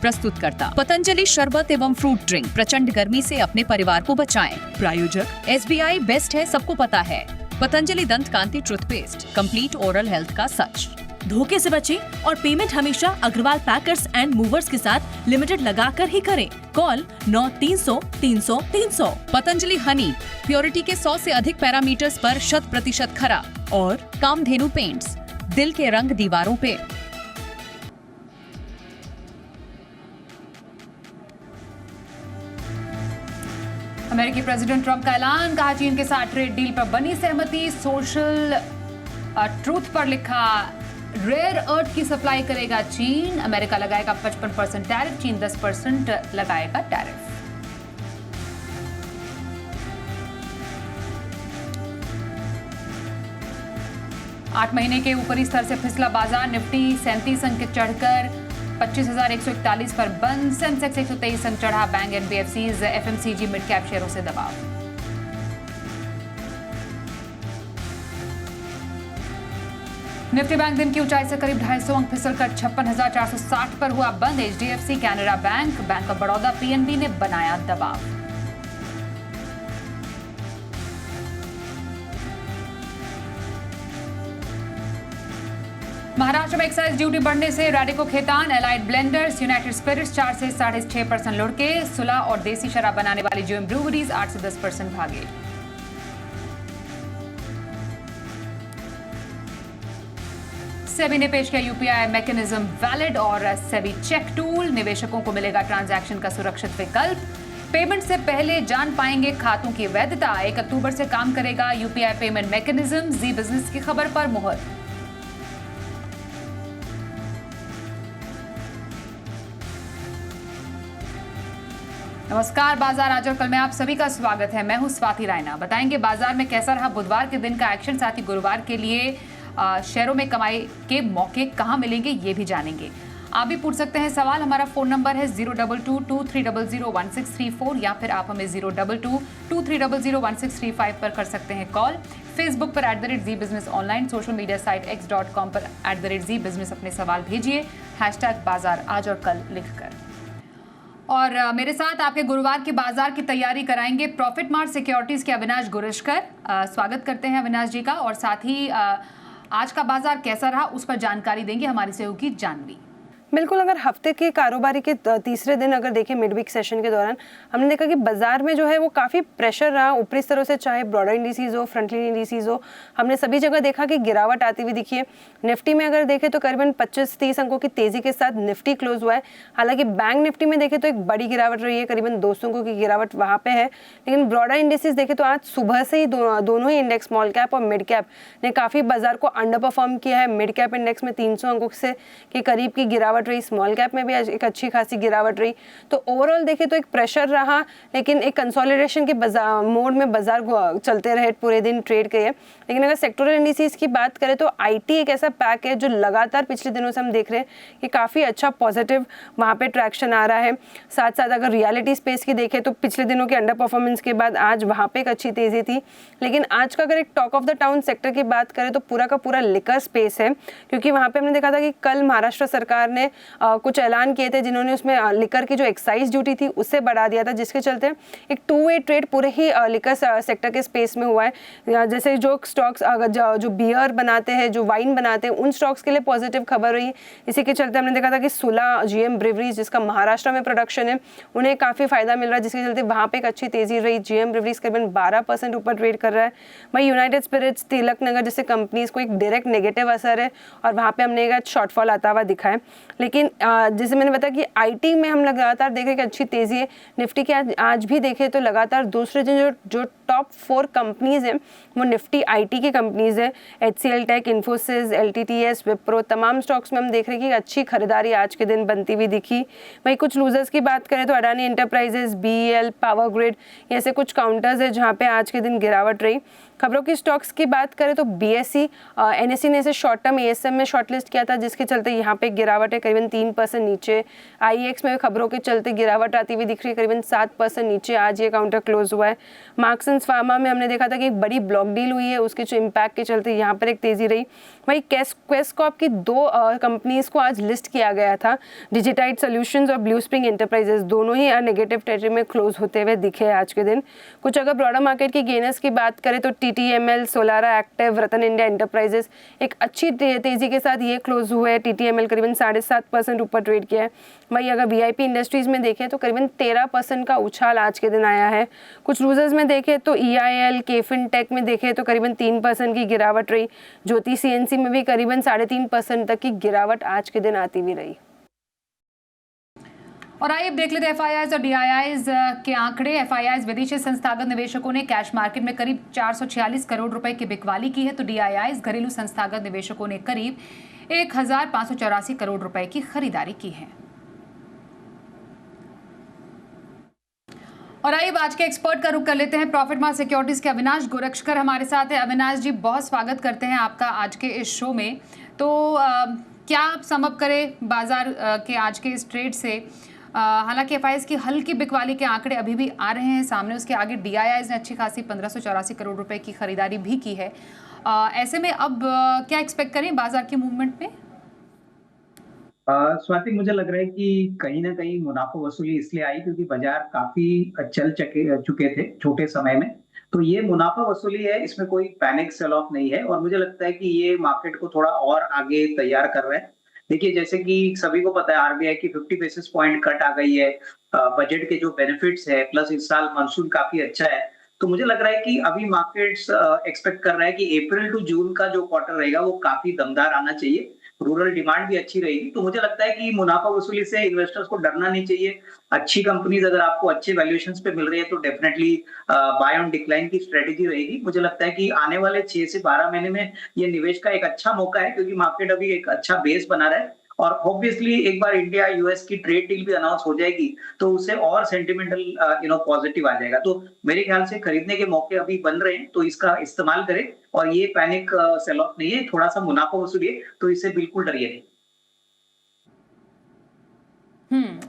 प्रस्तुतकर्ता पतंजलि शरबत एवं fruit drink. प्रचंड गर्मी से अपने परिवार को बचाएं। प्रायोजक SBI बेस्ट है, सबको पता है। पतंजलि दंत कांति टूथपेस्ट, कंप्लीट ओरल हेल्थ का सच। धोखे से बचें और पेमेंट हमेशा अग्रवाल पैकर्स एंड मूवर्स के साथ लिमिटेड लगाकर ही करें। कॉल 9300 पतंजलि हनी प्योरिटी के 100 से अधिक पैरामीटर्स पर 100% खरा। और कामधेनु पेंट्स, दिल के रंग दीवारों पे। अमेरिकी प्रेसिडेंट ट्रंप का ऐलान, कहा चीन के साथ ट्रेड डील पर बनी सहमति। सोशल ट्रूथ पर लिखा, रेयर अर्थ की सप्लाई करेगा चीन। अमेरिका लगाएगा 55% टैरिफ, चीन 10% लगाएगा टैरिफ। आठ महीने के ऊपरी स्तर से फिसला बाजार। निफ्टी 37 अंक चढ़कर 25,141 पर बंद। सेंसेक्स 123 अंक चढ़ा। Bank, NBFCs, FMCG, mid cap शेयरों से दबाव। निफ्टी बैंक दिन की ऊंचाई से करीब 250 अंक फिसलकर 56,460 पर हुआ बंद। HDFC, Canara bank, bank of Baroda, PNB ने बनाया दबाव। महाराष्ट्र में एक्साइज ड्यूटी बढ़ने से Radico Khaitan, Allied Blenders, United Spirits 4 से 6.5% लुढ़के। सुलह और देसी शराब बनाने वाली जीएम ब्रूवरीज 8 से 10% भागे। सेबी ने पेश किया यूपीआई मैकेनिज्म वैलिड और सेबी चेक टूल। निवेशकों को मिलेगा ट्रांजैक्शन का सुरक्षित विकल्प। पेमेंट से पहले जान पाएंगे खातों की वैधता। 1 अक्टूबर से काम करेगा यूपीआई पेमेंट मैकेनिज्म। जी बिजनेस की खबर पर मुहर। नमस्कार, बाजार आज और कल में आप सभी का स्वागत है। मैं हूं स्वाति रायना। बताएंगे बाजार में कैसा रहा बुधवार के दिन का एक्शन, साथ ही गुरुवार के लिए शेयरों में कमाई के मौके कहां मिलेंगे ये भी जानेंगे। आप भी पूछ सकते हैं सवाल। हमारा फोन नंबर है 02223001634 या फिर आप हमें 02223001635 पर कर सकते हैं कॉल। फेसबुक पर @जी business online, social media site x.com पर @जी बिजनेस अपने सवाल भेजिए #बाजार आज और कल लिखकर। और मेरे साथ आपके गुरुवार के बाजार की तैयारी कराएंगे प्रॉफिट मार्ट सिक्योरिटीज के अविनाश गुरिशकर। स्वागत करते हैं अविनाश जी का। और साथ ही आज का बाजार कैसा रहा उस पर जानकारी देंगे हमारी सहयोगी जानवी। बिल्कुल, अगर हफ्ते के कारोबारी के तीसरे दिन अगर देखें मिड वीक सेशन के दौरान हमने देखा कि बाजार में जो है वो काफ़ी प्रेशर रहा ऊपरी स्तरों से, चाहे ब्रॉडर इंडिसेस हो, फ्रंटलाइन इंडिसेस हो। हमने सभी जगह देखा कि गिरावट आती हुई दिखी है। निफ्टी में अगर देखें तो करीबन 25-30 अंकों की तेजी के साथ निफ्टी क्लोज हुआ है। हालांकि बैंक निफ्टी में देखें तो एक बड़ी गिरावट रही है, करीबन 200 अंकों की गिरावट वहाँ पे है। लेकिन ब्रॉडर इंडिसेस देखें तो आज सुबह से ही दोनों ही इंडेक्स, स्मॉल कैप और मिड कैप ने काफ़ी बाजार को अंडर परफॉर्म किया है। मिड कैप इंडेक्स में 300 अंकों से के करीब की गिरावट रही, स्मॉल कैप में भी आज एक अच्छी खासी गिरावट रही। तो ओवरऑल देखें तो एक प्रेशर रहा, लेकिन एक कंसोलिडेशन के मोड में बाजार चलते रहे, पूरे दिन ट्रेड किए। लेकिन अगर सेक्टोरल इंडिसेस की बात करें तो आईटी एक ऐसा पैक है जो लगातार पिछले दिनों से हम देख रहे हैं कि काफ़ी अच्छा पॉजिटिव वहाँ पे ट्रैक्शन आ रहा है। साथ साथ अगर रियलिटी स्पेस की देखें तो पिछले दिनों के अंडर परफॉर्मेंस के बाद आज वहाँ पे एक अच्छी तेज़ी थी। लेकिन आज का अगर एक talk of the town sector की बात करें तो पूरा का पूरा लिकर स्पेस है, क्योंकि वहाँ पे हमने देखा था कि कल महाराष्ट्र सरकार ने कुछ ऐलान किए थे जिन्होंने उसमें लिकर की जो एक्साइज ड्यूटी थी उससे बढ़ा दिया था, जिसके चलते एक टू वे ट्रेड पूरे ही लिकर सेक्टर के स्पेस में हुआ है। जैसे जो स्टॉक्स जो बियर बनाते हैं, जो वाइन बनाते हैं, उन स्टॉक्स के लिए पॉजिटिव खबर रही। इसी के चलते हमने देखा था कि सुला जीएम ब्रिवरीज, जिसका महाराष्ट्र में प्रोडक्शन है, उन्हें काफ़ी फायदा मिल रहा है, जिसके चलते वहाँ पे एक अच्छी तेजी रही। जीएम ब्रिवरीज करीबन 12% ऊपर ट्रेड कर रहा है। वही यूनाइटेड स्पिरिट्स, तिलक नगर जैसे कंपनीज को एक डायरेक्ट नेगेटिव असर है और वहाँ पे हमने एक शॉर्टफॉल आता हुआ दिखा है। लेकिन जैसे मैंने बताया कि आईटी में हम लगातार देख रहे हैं कि अच्छी तेजी है। निफ्टी के आज भी देखें तो लगातार दूसरे दिन जो टॉप 4 कंपनीज हैं वो निफ्टी आईटी की कंपनीज है। HCL tech, Infosys, LTTS, Wipro, तमाम स्टॉक्स में हम देख रहे हैं कि अच्छी खरीदारी आज के दिन बनती हुई दिखी। वहीं कुछ लूजर्स की बात करें तो Adani enterprises, BEL, power grid, ऐसे कुछ काउंटर्स है जहाँ पे आज के दिन गिरावट रही। खबरों की स्टॉक्स की बात करें तो BSE, NSE ने इसे शॉर्ट टर्म ASM में शॉर्टलिस्ट किया था, जिसके चलते यहाँ पे गिरावट है करीबन 3% नीचे। IEX में खबरों के चलते गिरावट आती हुई दिख रही है, करीबन 7% नीचे आज ये काउंटर क्लोज हुआ है। मार्क्स एंड सिमेंस फार्मा में हमने देखा था कि एक बड़ी ब्लॉक डील हुई है, उसके जो इम्पैक्ट के चलते यहाँ पर एक तेज़ी रही। वहीं क्वेस्कॉर्प की 2 कंपनीज़ को आज लिस्ट किया गया था, डिजिटाइड सॉल्यूशंस और ब्लू स्प्रिंग एंटरप्राइजेस, दोनों ही नेगेटिव टेरिटरी में क्लोज होते हुए दिखे आज के दिन। कुछ अगर ब्रॉडर मार्केट की गेनर्स की बात करें तो TTML, सोलारा एक्टिव, रतन इंडिया एंटरप्राइजेस एक अच्छी तेज़ी के साथ ये क्लोज हुए। TTML करीबन 7.5% ऊपर ट्रेड किया है। वहीं अगर VIP इंडस्ट्रीज़ में देखें तो करीबन 13% का उछाल आज के दिन आया है। कुछ लूजर्स में देखें तो EIL, केफिन टेक में देखें तो करीबन 3% की गिरावट रही। ज्योति CNC में भी करीबन 3.5% तक की गिरावट आज के दिन आती भी रही। और आइए अब देख लेते हैं FIIs और DIIs के आंकड़े। FIIs विदेशी संस्थागत निवेशकों ने कैश मार्केट में करीब 446 करोड़ रुपए की बिकवाली की है, तो DIIs घरेलू संस्थागत निवेशकों ने करीब 1584 करोड़ रुपए की खरीदारी की है। और आइए आज के एक्सपर्ट का रुख कर लेते हैं। प्रॉफिट मार्क सिक्योरिटीज के अविनाश गोरक्षकर हमारे साथ है। अविनाश जी, बहुत स्वागत करते हैं आपका आज के इस शो में। तो क्या आप सम अप करें बाजार के आज के इस ट्रेड से? हालांकि FIIs की हल्की बिकवाली के आंकड़े अभी भी आ रहे हैं सामने, उसके आगे DIIs ने अच्छी खासी 1584 करोड़ रुपए की खरीदारी भी की है। ऐसे में अब क्या एक्सपेक्ट करें बाजार के मूवमेंट में? स्वाति, मुझे लग रहा है कि कहीं ना कहीं मुनाफा वसूली इसलिए आई क्योंकि बाजार काफी चल चुके थे छोटे समय में। तो ये मुनाफा वसूली है, इसमें कोई पैनिक सेल ऑफ नहीं है और मुझे लगता है कि ये मार्केट को थोड़ा और आगे तैयार कर रहा है। देखिए, जैसे कि सभी को पता है RBI की 50 बेसिस पॉइंट कट आ गई है, बजट के जो बेनिफिट्स है, प्लस इस साल मानसून काफी अच्छा है। तो मुझे लग रहा है कि अभी मार्केट्स एक्सपेक्ट कर रहा है कि अप्रैल टू जून का जो क्वार्टर रहेगा वो काफी दमदार आना चाहिए। रूरल डिमांड भी अच्छी रहेगी, तो मुझे लगता है कि मुनाफा वसूली से इन्वेस्टर्स को डरना नहीं चाहिए। अच्छी कंपनीज अगर आपको अच्छे वैल्यूएशंस पे मिल रही है तो डेफिनेटली बाय ऑन डिक्लाइन की स्ट्रेटेजी रहेगी। मुझे लगता है कि आने वाले 6 से 12 महीने में ये निवेश का एक अच्छा मौका है क्योंकि मार्केट अभी एक अच्छा बेस बना रहा है और ऑब्वियसली एक बार इंडिया US की ट्रेड डील भी अनाउंस हो जाएगी तो उससे और सेंटिमेंटल पॉजिटिव आ जाएगा। तो मेरे ख्याल से खरीदने के मौके अभी बन रहे हैं, तो इसका इस्तेमाल करें और ये पैनिक सेल ऑफ नहीं है, थोड़ा सा मुनाफा वसूली है, तो इससे बिल्कुल डरिए नहीं।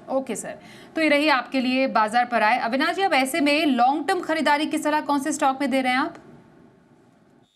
ओके सर, तो ये रही आपके लिए बाजार पर आए। अविनाश जी, अब ऐसे में लॉन्ग टर्म खरीदारी की सलाह कौन से स्टॉक में दे रहे हैं आप?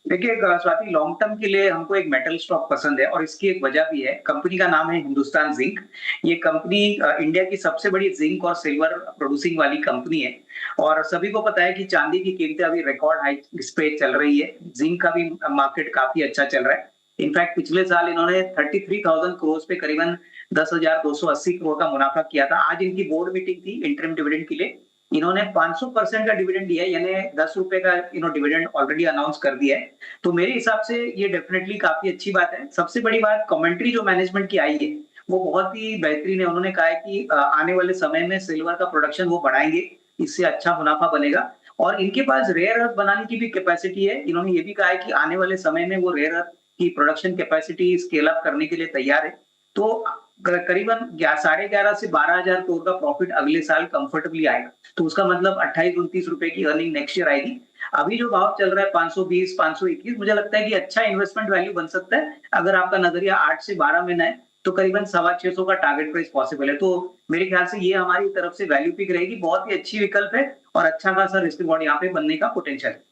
देखिए स्वाति, लॉन्ग टर्म के लिए हमको एक मेटल स्टॉक पसंद है और इसकी एक वजह भी है। कंपनी का नाम है हिंदुस्तान जिंक। ये कंपनी इंडिया की सबसे बड़ी जिंक और सिल्वर प्रोड्यूसिंग वाली कंपनी है और सभी को पता है कि चांदी की कीमतें अभी रिकॉर्ड हाई पे चल रही है। जिंक का भी मार्केट काफी अच्छा चल रहा है। इनफैक्ट पिछले साल इन्होंने 33,000 करोड़ पे करीबन 10,280 करोड़ का मुनाफा किया था। आज इनकी बोर्ड मीटिंग थी इंटरिम डिविडेंड के लिए। इन्होंने 500% का डिविडेंड दिया है, यानी 10 रुपए का डिविडेंड ऑलरेडी अनाउंस कर दिया है। तो मेरे हिसाब से ये डेफिनेटली काफी अच्छी बात है। सबसे बड़ी बात, कमेंट्री जो मैनेजमेंट की आई है वो बहुत ही बेहतरीन है। उन्होंने कहा है कि आने वाले समय में सिल्वर का प्रोडक्शन वो बढ़ाएंगे, इससे अच्छा मुनाफा बनेगा और इनके पास रेयर अर्थ बनाने की भी कैपेसिटी है। इन्होंने ये भी कहा है कि आने वाले समय में वो रेयर अर्थ की प्रोडक्शन कैपेसिटी स्केल अप करने के लिए तैयार है। तो करीबन 11.5 से 12,000 करोड़ का प्रॉफिट अगले साल कंफर्टेबली आएगा। तो उसका मतलब 28-29 रुपए की अर्निंग नेक्स्ट ईयर आएगी। अभी जो भाव चल रहा है 520, 521, मुझे लगता है कि अच्छा इन्वेस्टमेंट वैल्यू बन सकता है। अगर आपका नजरिया 8 से 12 महीना है तो करीबन 625 का टारगेट प्राइस पॉसिबल है। तो मेरे ख्याल से ये हमारी तरफ से वैल्यू पिक रहेगी। बहुत ही अच्छी विकल्प है और अच्छा खासा रिस्क रिवॉर्ड यहाँ पे बनने का पोटेंशियल है।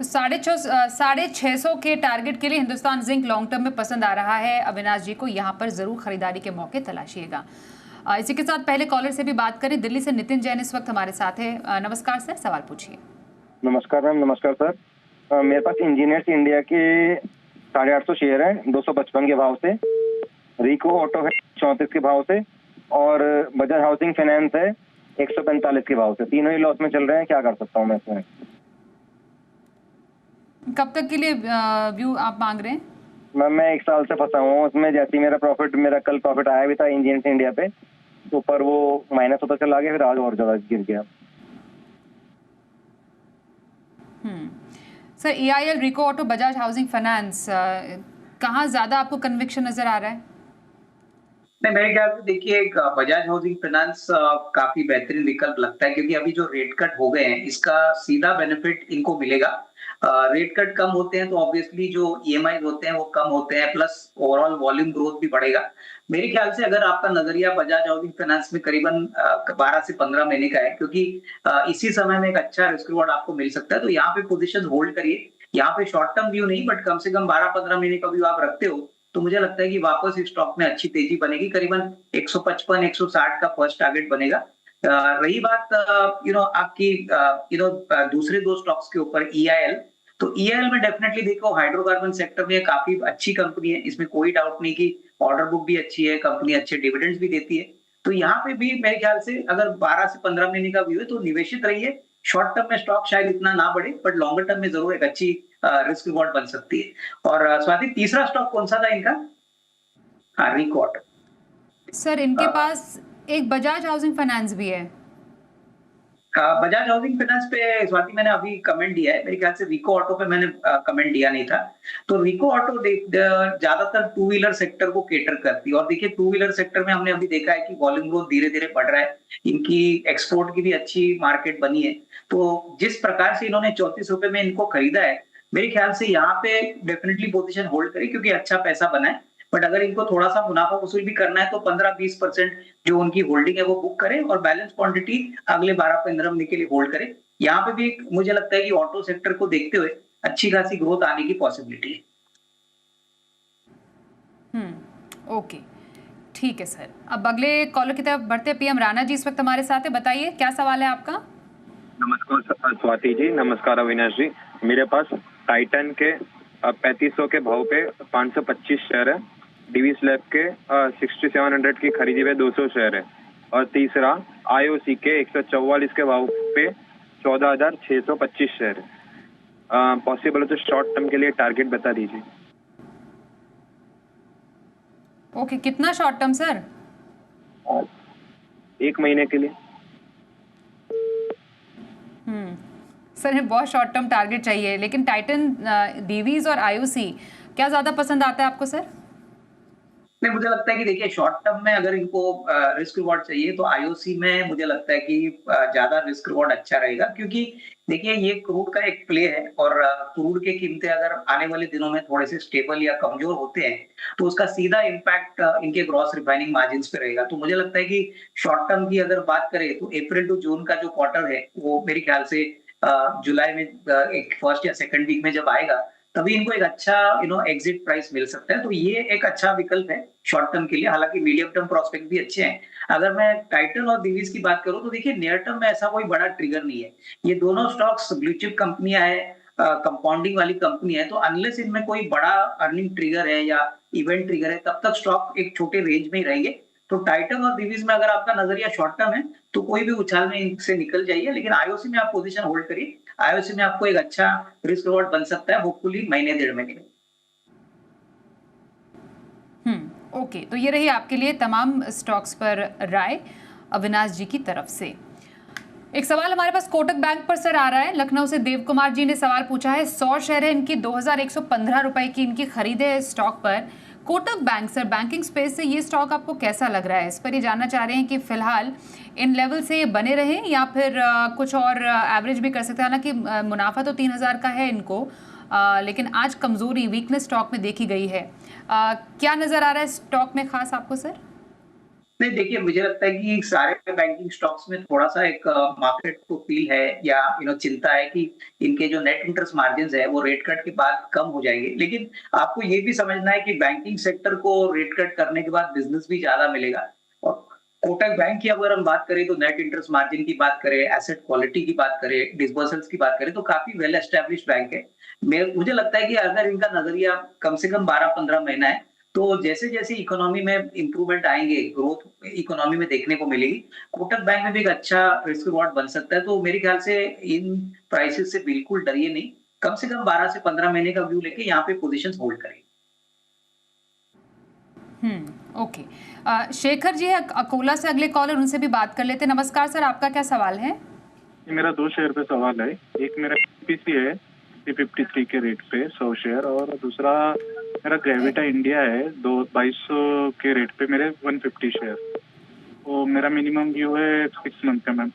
तो 650 के टारगेट के लिए हिंदुस्तान जिंक लॉन्ग टर्म में पसंद आ रहा है। अविनाश जी को यहाँ पर जरूर खरीदारी के मौके तलाशिएगा। इसी के साथ पहले कॉलर से भी बात करें। दिल्ली से नितिन जैन इस वक्त हमारे साथ है। नमस्कार सर, सवाल पूछिए। नमस्कार मैम। नमस्कार सर। मेरे पास इंजीनियर्स इंडिया के 850 शेयर है 255 के भाव से, रिको ऑटो है 34 के भाव से और बजाज हाउसिंग फाइनेंस है 145 के भाव से। तीनों ही लॉस में चल रहे हैं, क्या कर सकता हूँ मैं इसमें? कब तक के लिए व्यू आप मांग रहे हैं? मैम मैं 1 साल से फंसा हूँ उसमें। जैसे मेरा कल प्रॉफिट आया भी था इंजीनियर्स इंडिया पे, तो पर वो माइनस होता चला गया, फिर आज और ज्यादा गिर गया। सर, EIL, रिको ऑटो, बजाज हाउसिंग फाइनेंस, कहाँ ज्यादा आपको कन्विक्शन नजर आ रहा है? नहीं, मेरे ख्याल से देखिए बजाज हाउसिंग फाइनेंस काफी बेहतरीन विकल्प लगता है क्योंकि अभी जो रेट कट हो गए हैं इसका सीधा बेनिफिट इनको मिलेगा। रेट कट कम होते हैं तो ऑब्वियसली जो ईएमआई होते हैं वो कम होते हैं, प्लस ओवरऑल वॉल्यूम ग्रोथ भी बढ़ेगा। मेरे ख्याल से अगर आपका नजरिया बजाज हाउसिंग फाइनेंस में करीबन 12 से 15 महीने का है, क्योंकि इसी समय में एक अच्छा रिस्क रिवॉर्ड आपको मिल सकता है, तो यहाँ पे पोजीशन होल्ड करिए। यहाँ पे शॉर्ट टर्म व्यू नहीं, बट कम से कम 12-15 महीने का व्यू आप रखते हो तो मुझे लगता है कि वापस इस स्टॉक में अच्छी तेजी बनेगी। करीबन 155-160 का फर्स्ट टारगेट बनेगा। रही बात आपकी दूसरे दो स्टॉक्स के ऊपर, ईआईएल, तो ईआईएल में डेफिनेटली देखो हाइड्रोकार्बन सेक्टर में काफी अच्छी कंपनी है, इसमें कोई डाउट नहीं कि ऑर्डर बुक भी अच्छी है, कंपनी अच्छे डिविडेंड्स भी देती है। तो यहाँ पे भी मेरे ख्याल से अगर 12 से 15 महीने का व्यू है तो निवेशित रहिए। शॉर्ट टर्म में स्टॉक शायद इतना ना बढ़े, बट लॉन्गर टर्म में जरूर एक अच्छी रिस्क रिवॉर्ड बन सकती है। और स्वाति, तीसरा स्टॉक कौन सा था इनका? हाँ, रिको ऑटो। सर इनके पास एक बजाज हाउसिंग फाइनेंस भी है। बजाज हाउसिंग फाइनेंस पे स्वाति मैंने अभी कमेंट दिया है, मेरे ख्याल से रिको ऑटो पे मैंने कमेंट दिया नहीं था। तो रिको ऑटो ज्यादातर टू व्हीलर सेक्टर को केटर करती है, और देखिए टू व्हीलर सेक्टर में हमने अभी देखा है कि वॉल्यूम ग्रोथ धीरे धीरे बढ़ रहा है, इनकी एक्सपोर्ट की भी अच्छी मार्केट बनी है। तो जिस प्रकार से इन्होंने 34 रुपए में इनको खरीदा है, मेरे ख्याल से यहाँ पे डेफिनेटली पोजीशन होल्ड करे, क्योंकि अच्छा पैसा बना है। बट अगर इनको थोड़ा सा मुनाफा वसूल भी करना है तो 15-20% जो उनकी होल्डिंग है वो बुक करें, और बैलेंस क्वांटिटी अगले 12-15 महीने के लिए होल्ड करें। यहाँ पे भी मुझे लगता है कि ऑटो सेक्टर को देखते हुए अच्छी खासी ग्रोथ आने की पॉसिबिलिटी है। ओके, ठीक है सर। अब अगले कॉलर की तरफ बढ़ते हैं। पीएम राणा जी इस वक्त हमारे साथ है, बताइए क्या सवाल है आपका? नमस्कार स्वाति जी, नमस्कार अविनाश जी। मेरे पास टाइटन के 3500 के भाव पे 525 शेयर है, डिवीज लैब के 6700 की खरीदी पे 200 शेयर है, और तीसरा आईओसी के 144 के भाव पे 14,625 शेयर है। पॉसिबल है तो शॉर्ट टर्म के लिए टारगेट बता दीजिए। ओके, कितना शॉर्ट टर्म सर? 1 महीने के लिए। सर हमें बहुत शॉर्ट टर्म टारगेट चाहिए, लेकिन टाइटन, डीवीज और आईओसी क्या ज्यादा पसंद आता है आपको सर? नहीं, मुझे लगता है कि देखिए शॉर्ट टर्म में अगर इनको रिस्क रिवॉर्ड चाहिए तो आईओसी में मुझे लगता है कि ज्यादा रिस्क रिवॉर्ड अच्छा रहेगा, क्योंकि देखिए ये क्रूड का एक प्ले है, और क्रूड की कीमतें अगर आने वाले दिनों में थोड़े से स्टेबल या कमजोर होते हैं तो उसका सीधा इम्पैक्ट इनके ग्रॉस रिफाइनिंग मार्जिन पे रहेगा। तो मुझे लगता है कि शॉर्ट टर्म की अगर बात करें तो अप्रैल टू जून का जो क्वार्टर है वो मेरे ख्याल से जुलाई में एक फर्स्ट या सेकंड वीक में जब आएगा तभी इनको एक अच्छा एग्जिट प्राइस मिल सकता है। तो ये एक अच्छा विकल्प है शॉर्ट टर्म के लिए, हालांकि मीडियम टर्म प्रोस्पेक्ट भी अच्छे हैं। अगर मैं टाइटन और दिवीज की बात करूं तो देखिए नियर टर्म में ऐसा कोई बड़ा ट्रिगर नहीं है, ये दोनों स्टॉक्स ब्लू चिप कंपनियां है, कंपाउंडिंग वाली कंपनी है, तो अनलेस इनमें कोई बड़ा अर्निंग ट्रिगर है या इवेंट ट्रिगर है तब तक स्टॉक एक छोटे रेंज में ही रहेंगे। तो टाइटन और दिवीज में अगर आपका नजरिया शॉर्ट टर्म है तो कोई भी उछाल में इनसे निकल जाइए, लेकिन आईओसी में आप पोजीशन होल्ड करिए। आईओसी में आपको एक अच्छा रिस्क रिवॉर्ड बन सकता है, होपफुली महीने 1.5 महीने में। ओके, तो ये रही आपके लिए तमाम स्टॉक्स पर राय अविनाश जी की तरफ से। एक सवाल हमारे पास कोटक बैंक पर सर आ रहा है। लखनऊ से देव कुमार जी ने सवाल पूछा है, 100 शेयर है इनकी, 2115 रुपए की इनकी खरीद है स्टॉक पर। Kotak bank sir, banking space से ये स्टॉक आपको कैसा लग रहा है? इस पर ये जानना चाह रहे हैं कि फिलहाल इन लेवल से ये बने रहें या फिर कुछ और एवरेज भी कर सकते हैं। हालांकि मुनाफा तो 3000 का है इनको, लेकिन आज कमजोरी, वीकनेस स्टॉक में देखी गई है। क्या नजर आ रहा है स्टॉक में खास आपको सर? नहीं, देखिए मुझे लगता है कि सारे बैंकिंग स्टॉक्स में थोड़ा सा एक मार्केट को फील है या चिंता है कि इनके जो नेट इंटरेस्ट मार्जिन है वो रेट कट के बाद कम हो जाएंगे। लेकिन आपको ये भी समझना है कि बैंकिंग सेक्टर को रेट कट करने के बाद बिजनेस भी ज्यादा मिलेगा। और कोटक बैंक की अगर हम बात करें तो नेट इंटरेस्ट मार्जिन की बात करें, एसेट क्वालिटी की बात करें, डिसबर्सल्स की बात करें तो काफी वेल एस्टेब्लिश्ड बैंक है। मुझे लगता है कि अगर इनका नजरिया कम से कम 12-15 महीना है तो जैसे जैसे इकोनॉमी में इंप्रूवमेंट आएंगे, ग्रोथ इकोनॉमी में देखने को मिलेगी, कोटक बैंक में भी एक अच्छा रिस्क रिवॉर्ड बन सकता है। तो मेरे ख्याल से इन प्राइसेस से बिल्कुल डरिए नहीं, कम से कम 12 से 15 महीने का व्यू लेके यहाँ पे पोजीशंस होल्ड करें। ओके, शेखर जी है अकोला से अगले कॉलर, उनसे भी बात कर लेते हैं। नमस्कार सर, आपका क्या सवाल है? मेरा 2 शेयर पे सवाल है। एक मेरा पीसी है 53 के रेट पे 100 शेयर, और दूसरा मेरा ग्रेविटा इंडिया है 2200 के रेट पे मेरे 150 शेयर। तो मेरा मिनिमम व्यू है 6 मंथ का मैम।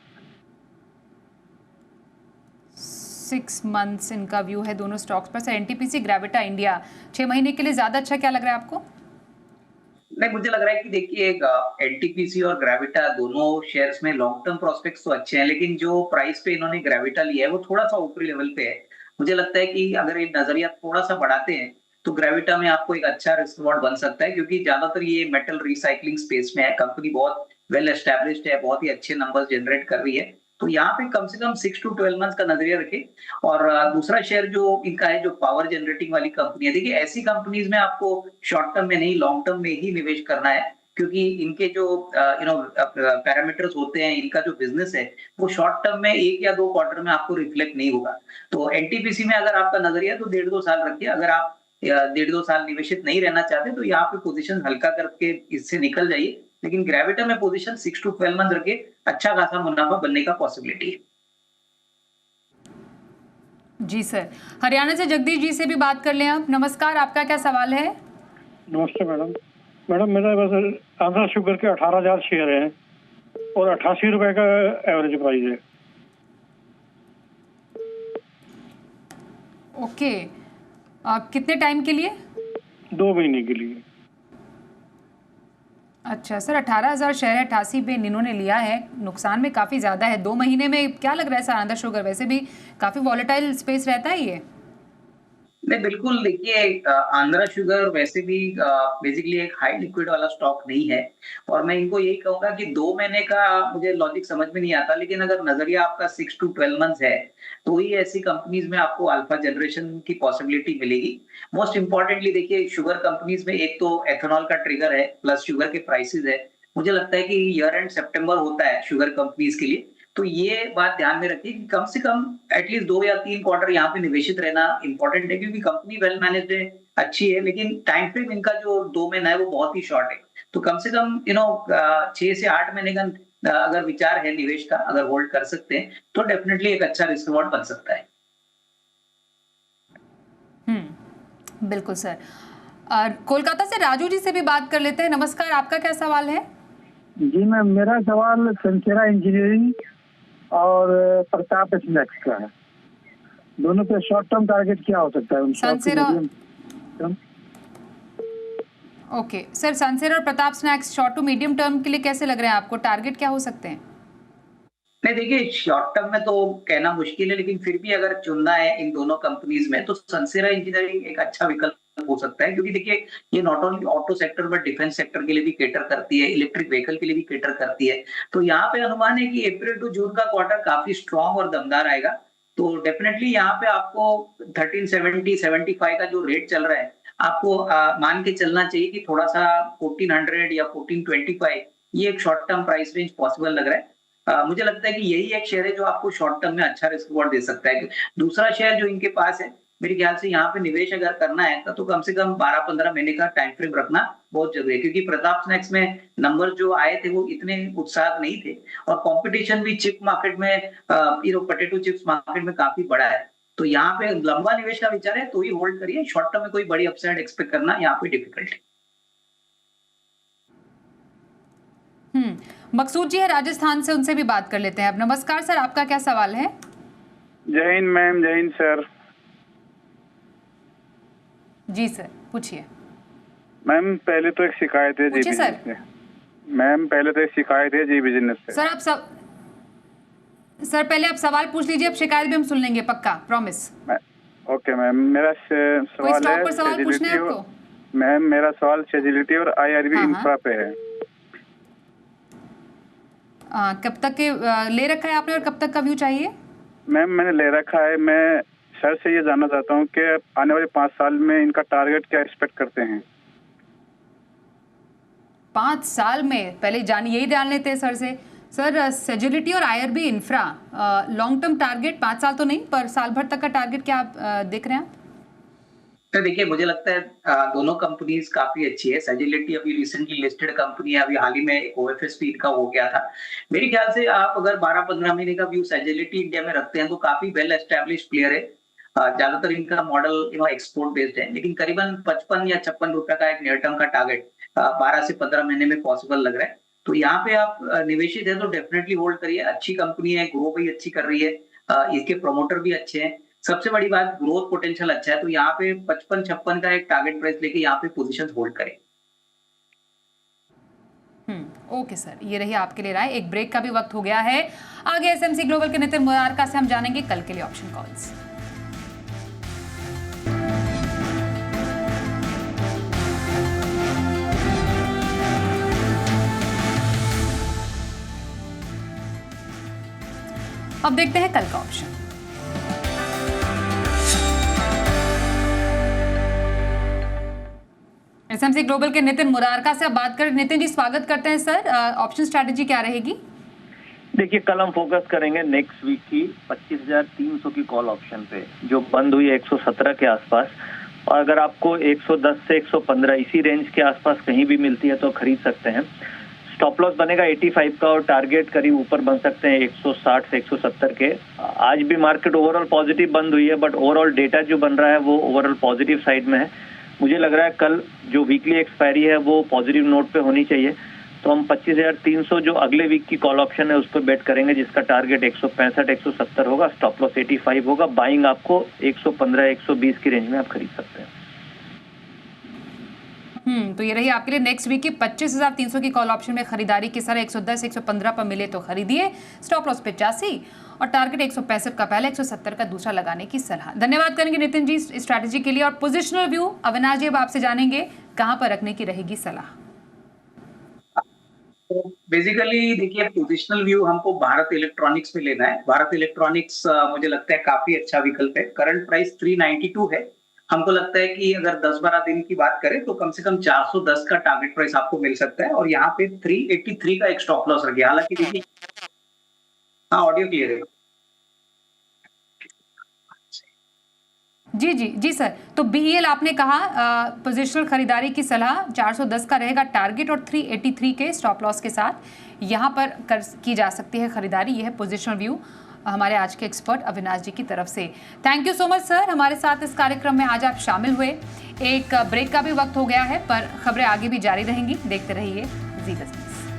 6 मंथ्स इनका व्यू है दोनों स्टॉक्स पर। सर एनटीपीसी ग्रेविटा इंडिया 6 महीने के लिए ज़्यादा अच्छा क्या लग रहा है आपको? नहीं, मुझे लग रहा है कि देखिए एनटीपीसी और ग्रेविटा दोनों शेयर्स में लॉन्ग टर्म प्रोस्पेक्ट्स तो अच्छे हैं, लेकिन जो प्राइस पे इन्होंने ग्रेविटा लिया है वो थोड़ा सा ऊपरी लेवल पे है। मुझे लगता है कि अगर ये नजरिया थोड़ा सा बढ़ाते हैं तो ग्रेविटा में आपको एक अच्छा रिस्क रिवॉर्ड बन सकता है, क्योंकि ज्यादातर ये मेटल रिसाइकलिंग स्पेस में है। कंपनी बहुत वेल एस्टेब्लिश्ड है, बहुत ही अच्छे नंबर्स जनरेट कर रही है। तो यहाँ पे कम से कम 6 to 12 मंथ्स का नजरिया रखें। और दूसरा शेयर जो इनका है, जो पावर जनरेटिंग वाली कंपनी है, देखिए ऐसी कंपनीज में आपको शॉर्ट टर्म में नहीं लॉन्ग टर्म में ही निवेश करना है, क्योंकि इनके जो पैरामीटर्स होते हैं, इनका जो बिजनेस है वो शॉर्ट टर्म में 1 या 2 क्वार्टर में आपको रिफ्लेक्ट नहीं होगा। तो एनटीपीसी में अगर आपका नजरिया है तो 1.5-2 साल रखिए। अगर आप 1.5-2 साल निवेशित नहीं रहना चाहते तो यहाँ पे पोजीशन हल्का करके इससे निकल जाइए, लेकिन ग्रेविटा में पोजीशन 6 to 12 मंथ रखे, अच्छा खासा मुनाफा बनने का पॉसिबिलिटी है। जी सर, हरियाणा से जगदीश जी से भी बात कर लें आप। नमस्कार, आपका क्या सवाल है? नमस्ते मैडम। मैडम मेरा बस आंध्रा शुगर के 18,000 शेयर हैं और 88 रुपए का एवरेज प्राइस है। ओके, कितने टाइम के लिए? 2 महीने के लिए। अच्छा सर, 18,000 शेयर है, 88 पे इन्होंने लिया है, नुकसान में काफ़ी ज़्यादा है। 2 महीने में क्या लग रहा है सर आंध्रा शुगर? वैसे भी काफ़ी वॉलेटाइल स्पेस रहता है ये। नहीं, बिल्कुल। देखिए आंध्रा शुगर वैसे भी बेसिकली एक हाई लिक्विड वाला स्टॉक नहीं है, और मैं इनको यही कहूंगा कि 2 महीने का मुझे लॉजिक समझ में नहीं आता, लेकिन अगर नजरिया आपका 6 to 12 मंथ्स है तो ही ऐसी कंपनीज में आपको अल्फा जनरेशन की पॉसिबिलिटी मिलेगी। मोस्ट इंपॉर्टेंटली देखिए, शुगर कंपनीज में एक तो एथेनॉल का ट्रिगर है, प्लस शुगर के प्राइसेस है। मुझे लगता है कि ईयर एंड सितंबर होता है शुगर कंपनीज के लिए, तो ये बात ध्यान में रखिए कि कम से कम एटलीस्ट 2 या 3 क्वार्टर यहाँ पे निवेशित रहना इंपॉर्टेंट है, क्योंकि कंपनी वेल मैनेज्ड है, अच्छी है, लेकिन टाइम फ्रेम इनका जो 2 महीना है वो बहुत ही शॉर्ट है। तो कम से कम 6 से 8 महीने का अगर विचार है निवेश का, अगर होल्ड कर सकते हैं तो डेफिनेटली एक अच्छा रिस्क रिवॉर्ड बन सकता है। बिल्कुल सर। कोलकाता से राजू जी से भी बात कर लेते हैं। नमस्कार, आपका क्या सवाल है? जी मैम, मेरा सवाल संसेरा इंजीनियरिंग और प्रताप स्नैक्स का है। दोनों पे शॉर्ट टर्म टारगेट क्या हो सकता है? संसेरा, ओके सर, संसेरा और Pratap snacks short to medium term के लिए कैसे लग रहे हैं आपको? टारगेट क्या हो सकते हैं? नहीं, देखिए शॉर्ट टर्म में तो कहना मुश्किल है, लेकिन फिर भी अगर चुनना है इन दोनों कंपनीज में तो संसेरा इंजीनियरिंग एक अच्छा विकल्प हो सकता है, क्योंकि देखिए ये not only auto sector but defence sector के लिए भी केटर करती है, इलेक्ट्रिक व्हीकल के लिए भी केटर करती है। तो यहाँ पे अनुमान है कि अप्रैल टू जून का क्वार्टर काफी स्ट्रॉन्ग और दमदार आएगा। तो डेफिनेटली यहाँ पे आपको 1370-75 का जो रेट चल रहा है, आपको मान के चलना चाहिए कि थोड़ा सा 1400 या 1425 ये एक short term price range possible लग रहा है। मुझे लगता है कि यही एक शेयर है जो आपको शॉर्ट टर्म में अच्छा रिस्क रिवॉर्ड दे सकता है। दूसरा शेयर जो इनके पास है, मेरे ख्याल से यहाँ पे निवेश अगर करना है तो कम से कम 12-15 महीने का टाइम फ्रेम रखना बहुत जरूरी है, क्योंकि प्रताप स्नैक्स में नंबर जो आए थे वो इतने उत्साह नहीं थे, और कंपटीशन भी चिप मार्केट में पोटैटो चिप्स मार्केट में काफी बड़ा है। तो यहाँ पे लंबा निवेश का विचार है तो ही होल्ड करिए। शॉर्ट टर्म में कोई बड़ी अपसाइड एक्सपेक्ट करना यहाँ पे डिफिकल्ट है। मकसूद जी है राजस्थान से, उनसे भी बात कर लेते हैं अब। नमस्कार सर, आपका क्या सवाल है? जय हिंद मैम। जय हिंद सर। जी सर, पूछिए। मैम पहले तो एक शिकायत है जी पूछिए बिजनेस सर। से। मैम पहले तो एक शिकायत है जी बिजनेस से। सर पहले आप सवाल पूछ लीजिए, अब शिकायत भी हम सुन लेंगे, पक्का, प्रॉमिस। ओके मैम, मेरा कोई सवाल स्टॉक है पर सवाल पूछना है आपको? मैम मेरा सवाल सेजिलिटी और आईआरबी हाँ, इंफ्रा पे है। कब तक के ले रखा है आपने और कब तक का व्यू चाहिए? मैम मैंने ले रखा है। मैं सर से ये जानना चाहता हूँ कि आने वाले 5 साल में इनका टारगेट क्या एक्सपेक्ट करते हैं? 5 साल में पहले यही जान लेते हैं सर से। सर सेजिलिटी और IRB infra long term target 5 साल तो नहीं, पर साल भर तक का टारगेट क्या आप देख रहे हैं आप? तो देखिए मुझे लगता है दोनों कंपनीज काफी अच्छी है। सेजिलिटी अभी रिसेंटली लिस्टेड कंपनी है, अभी हाल ही में ओएफएसपी इनका हो गया था। मेरे ख्याल से आप अगर 12-15 महीने का व्यू सेजिलिटी इंडिया में रखते हैं तो काफी वेल एस्टेब्लिश प्लेयर है। ज्यादातर इनका मॉडल एक्सपोर्ट बेस्ड है, लेकिन करीबन 55 या 56 रुपए का एक नियर टर्म का टारगेट 12 से 15 महीने में पॉसिबल लग रहा है। तो यहाँ पे आप निवेशित है तो डेफिनेटली होल्ड करिए। अच्छी कंपनी है, ग्रो भी अच्छी कर रही है, इसके प्रमोटर भी अच्छे हैं। सबसे बड़ी बात, ग्रोथ पोटेंशियल अच्छा है, तो यहाँ पे 55-56 का एक टारगेट प्राइस लेके यहाँ पे पोजीशन होल्ड करें। ओके सर, ये रही आपके लिए राय। एक ब्रेक का भी वक्त हो गया है। आगे एसएमसी ग्लोबल के नितिन मुरारका से हम जानेंगे कल के लिए ऑप्शन कॉल्स। अब देखते हैं कल का ऑप्शन। एसएमसी ग्लोबल के नितिन मुरारका से अब बात करें। नितिन जी, स्वागत करते हैं सर। ऑप्शन स्ट्रैटेजी क्या रहेगी? देखिए, कल हम फोकस करेंगे नेक्स्ट वीक की 25,300 की कॉल ऑप्शन पे, जो बंद हुई है 117 के आसपास। और अगर आपको 110 से 115 इसी रेंज के आसपास कहीं भी मिलती है तो खरीद सकते हैं। स्टॉप लॉस बनेगा 85 का और टारगेट करीब ऊपर बन सकते हैं 160 से 170 के। आज भी मार्केट ओवरऑल पॉजिटिव बंद हुई है, बट ओवरऑल डेटा जो बन रहा है वो ओवरऑल पॉजिटिव साइड में है। मुझे लग रहा है कल जो वीकली एक्सपायरी है वो पॉजिटिव नोट पे होनी चाहिए, तो हम 25,300 जो अगले वीक की कॉल ऑप्शन है उस पर बेट करेंगे, जिसका टारगेट 165-170 होगा, स्टॉप लॉस 85 होगा। बाइंग आपको 115-120 की रेंज में आप खरीद सकते हैं। तो ये रही आपके लिए नेक्स्ट वीक की 25,300 की कॉल ऑप्शन में खरीदारी की सर। 110-115 पर मिले तो खरीदिए, स्टॉप लॉस 85 और टारगेट 165 का पहला, 170 का दूसरा लगाने की सलाह। धन्यवाद करेंगे नितिन जी स्ट्रैटेजी के लिए। और पोजिशनल व्यू अविनाश जी अब आपसे जानेंगे कहां पर रखने की रहेगी सलाह। बेसिकली देखिए, पोजिशनल व्यू हमको भारत इलेक्ट्रॉनिक्स में लेना है। भारत इलेक्ट्रॉनिक्स मुझे लगता है काफी अच्छा विकल्प है। करंट प्राइस 392 है। हमको लगता है कि अगर 10-12 दिन की बात करें तो कम से कम 410 का टारगेट प्राइस आपको मिल सकता है, और यहाँ पे 383 का एक स्टॉप लॉस रखिए। हालांकि देखिए, हाँ, ऑडियो क्लियर है? जी सर। तो बीईएल आपने कहा पोजिशनल खरीदारी की सलाह, 410 का रहेगा टारगेट और 383 के स्टॉप लॉस के साथ यहां पर की जा सकती है खरीदारी। यह है पोजिशनल व्यू हमारे आज के एक्सपर्ट अविनाश जी की तरफ से। Thank you so much sir, हमारे साथ इस कार्यक्रम में आज आप शामिल हुए। एक ब्रेक का भी वक्त हो गया है, पर खबरें आगे भी जारी रहेंगी। देखते रहिए जी बिजनेस।